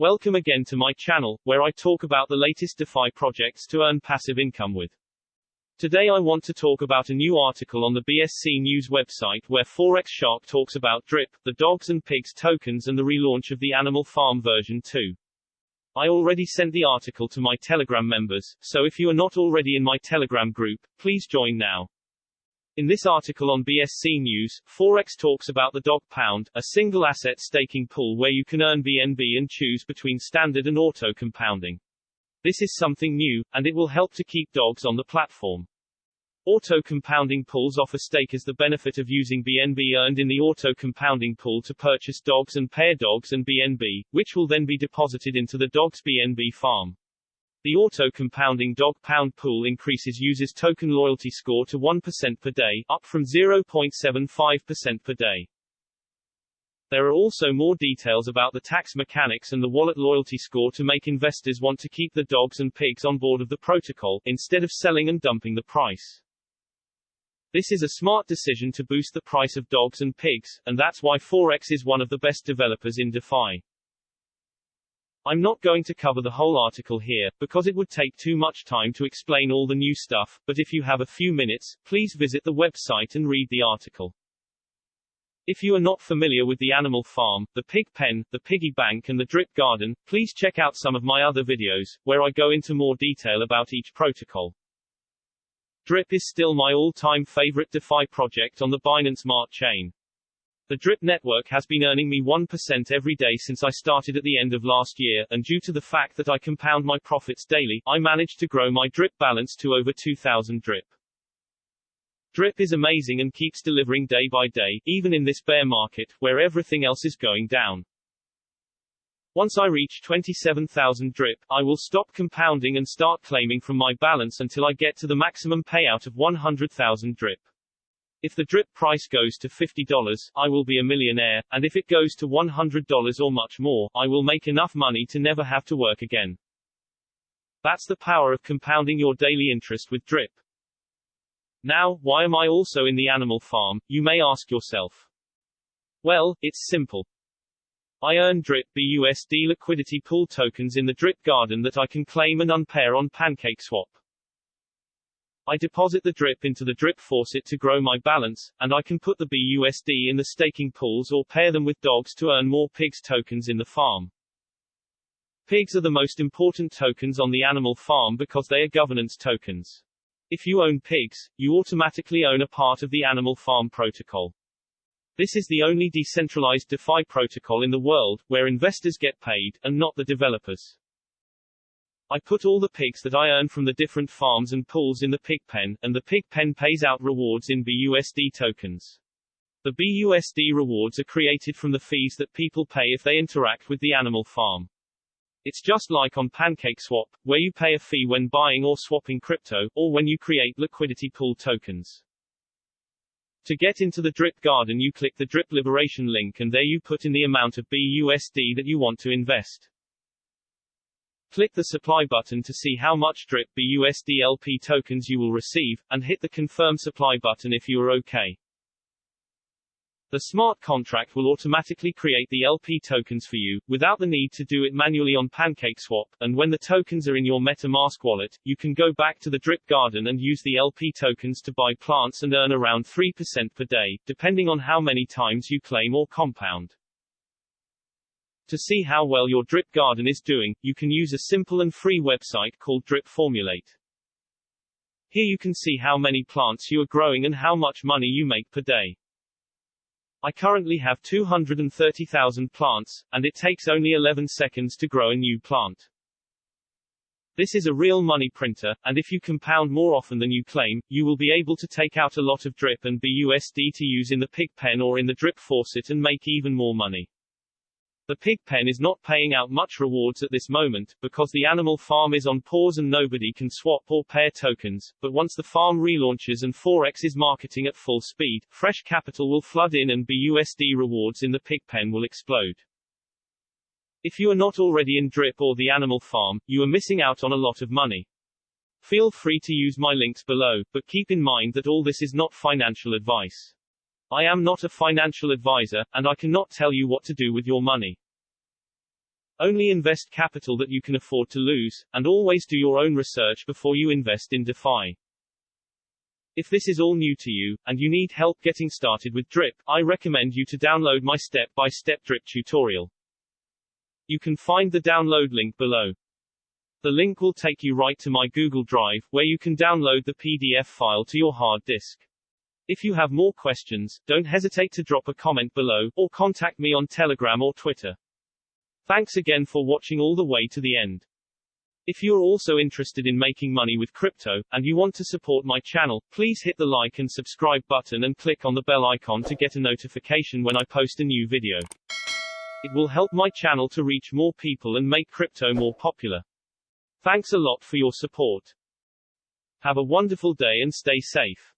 Welcome again to my channel, where I talk about the latest DeFi projects to earn passive income with. Today I want to talk about a new article on the BSC News website where Forex Shark talks about DRIP, the dogs and pigs tokens and the relaunch of the Animal Farm version 2. I already sent the article to my Telegram members, so if you are not already in my Telegram group, please join now. In this article on BSC News, Forex talks about the Dog Pound, a single asset staking pool where you can earn BNB and choose between standard and auto compounding. This is something new, and it will help to keep dogs on the platform. Auto compounding pools offer stakers the benefit of using BNB earned in the auto compounding pool to purchase dogs and pair dogs and BNB, which will then be deposited into the dog's BNB farm. The auto-compounding Dog Pound pool increases users' token loyalty score to 1% per day, up from 0.75% per day. There are also more details about the tax mechanics and the wallet loyalty score to make investors want to keep the dogs and pigs on board of the protocol, instead of selling and dumping the price. This is a smart decision to boost the price of dogs and pigs, and that's why Forex is one of the best developers in DeFi. I'm not going to cover the whole article here, because it would take too much time to explain all the new stuff, but if you have a few minutes, please visit the website and read the article. If you are not familiar with the Animal Farm, the Pig Pen, the Piggy Bank and the Drip Garden, please check out some of my other videos, where I go into more detail about each protocol. Drip is still my all-time favorite DeFi project on the Binance Smart Chain. The Drip network has been earning me 1% every day since I started at the end of last year, and due to the fact that I compound my profits daily, I managed to grow my Drip balance to over 2,000 Drip. Drip is amazing and keeps delivering day by day, even in this bear market, where everything else is going down. Once I reach 27,000 Drip, I will stop compounding and start claiming from my balance until I get to the maximum payout of 100,000 Drip. If the Drip price goes to $50, I will be a millionaire, and if it goes to $100 or much more, I will make enough money to never have to work again. That's the power of compounding your daily interest with Drip. Now, why am I also in the Animal Farm, you may ask yourself. Well, it's simple. I earn Drip BUSD liquidity pool tokens in the Drip Garden that I can claim and unpair on PancakeSwap. I deposit the Drip into the Drip Faucet to grow my balance, and I can put the BUSD in the staking pools or pair them with dogs to earn more pigs tokens in the farm. Pigs are the most important tokens on the Animal Farm because they are governance tokens. If you own pigs, you automatically own a part of the Animal Farm protocol. This is the only decentralized DeFi protocol in the world, where investors get paid, and not the developers. I put all the pigs that I earn from the different farms and pools in the pig pen, and the pig pen pays out rewards in BUSD tokens. The BUSD rewards are created from the fees that people pay if they interact with the Animal Farm. It's just like on PancakeSwap, where you pay a fee when buying or swapping crypto, or when you create liquidity pool tokens. To get into the Drip Garden, you click the Drip Liberation link and there you put in the amount of BUSD that you want to invest. Click the supply button to see how much Drip BUSD LP tokens you will receive, and hit the confirm supply button if you are okay. The smart contract will automatically create the LP tokens for you, without the need to do it manually on PancakeSwap, and when the tokens are in your MetaMask wallet, you can go back to the Drip Garden and use the LP tokens to buy plants and earn around 3% per day, depending on how many times you claim or compound. To see how well your Drip Garden is doing, you can use a simple and free website called Drip Formulate. Here you can see how many plants you are growing and how much money you make per day. I currently have 230,000 plants, and it takes only 11 seconds to grow a new plant. This is a real money printer, and if you compound more often than you claim, you will be able to take out a lot of Drip and BUSD to use in the pig pen or in the Drip Faucet and make even more money. The pig pen is not paying out much rewards at this moment, because the Animal Farm is on pause and nobody can swap or pair tokens, but once the farm relaunches and Forex is marketing at full speed, fresh capital will flood in and BUSD rewards in the pig pen will explode. If you are not already in Drip or the Animal Farm, you are missing out on a lot of money. Feel free to use my links below, but keep in mind that all this is not financial advice. I am not a financial advisor, and I cannot tell you what to do with your money. Only invest capital that you can afford to lose, and always do your own research before you invest in DeFi. If this is all new to you, and you need help getting started with Drip, I recommend you to download my step-by-step Drip tutorial. You can find the download link below. The link will take you right to my Google Drive, where you can download the PDF file to your hard disk. If you have more questions, don't hesitate to drop a comment below, or contact me on Telegram or Twitter. Thanks again for watching all the way to the end. If you're also interested in making money with crypto, and you want to support my channel, please hit the like and subscribe button and click on the bell icon to get a notification when I post a new video. It will help my channel to reach more people and make crypto more popular. Thanks a lot for your support. Have a wonderful day and stay safe.